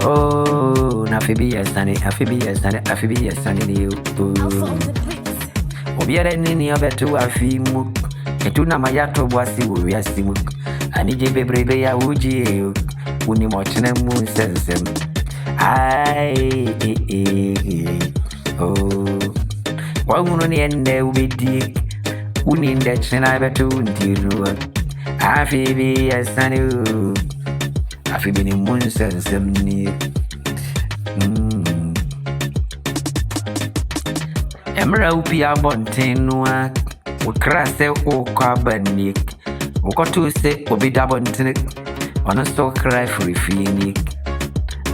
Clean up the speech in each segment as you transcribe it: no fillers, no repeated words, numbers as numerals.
Oh, na fibi yasane, afibi yasane, afibi yasane ni. Obiara nini abetu afimu. Ketuna mayato bwasi wo yasimu. Anije bebrebe ya uji. Uni mochene mu sensem. Ai oh. Wa uno ni ende ubidi. Uni nde chena betu ntiru. Afibi yasane. Afibi ni mu sensem ni. Emra upi abontenwa ukrase ukabani ukotu se obida bontene ono so cry for fini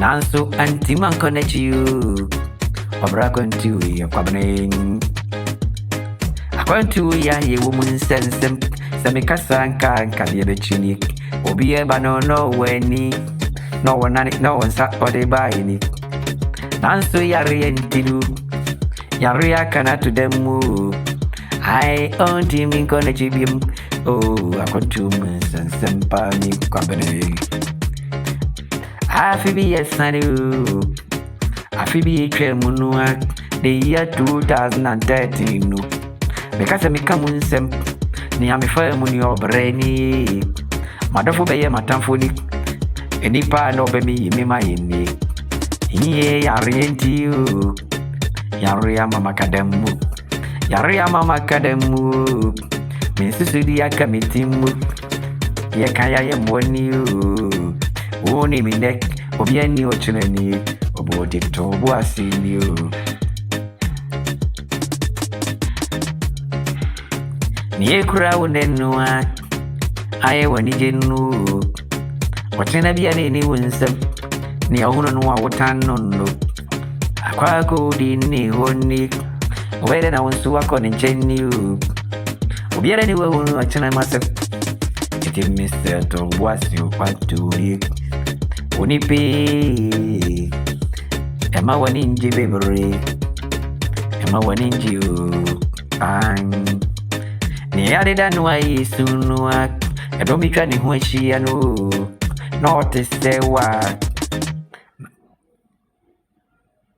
nanso antiman connect you obra kontu ye kwabane akwantu ya ye woman sensem semikasa nka ye bechini obi e ba no weni no wonani no wonsa ode ba ni nanso yare entilu Yaria kana to them I own him in college him. Oh, I got 2 months and some panic company. Afibi yesanu. Afibi tremunua the year 2013 no. Because I come sem ni ami fa mu ni obreni. Madafo be ye matamfoni. Enipa no be mi ma yini. Iye yarienti o. Yaria mama kademu. Yaria mama kademu. Misisudi ya kamitimu. Ye kaya ye mwani u. Uoni minek. Obieni ochuneni. Obo diktobu asini u. Niye kura unenua. Aye wanijenu. Wachena biya nini unsem. Ni ahuno nuwa utanono. Kwa kudini honi Wede na unsu wako ni ncheni Ubiere ni wewe wachana masa Iti mr tobwasi upaturi Unipi Ema waninji bebere Ema waninji Ni yade danwa isunua Edomika ni hueshi anu Note sewa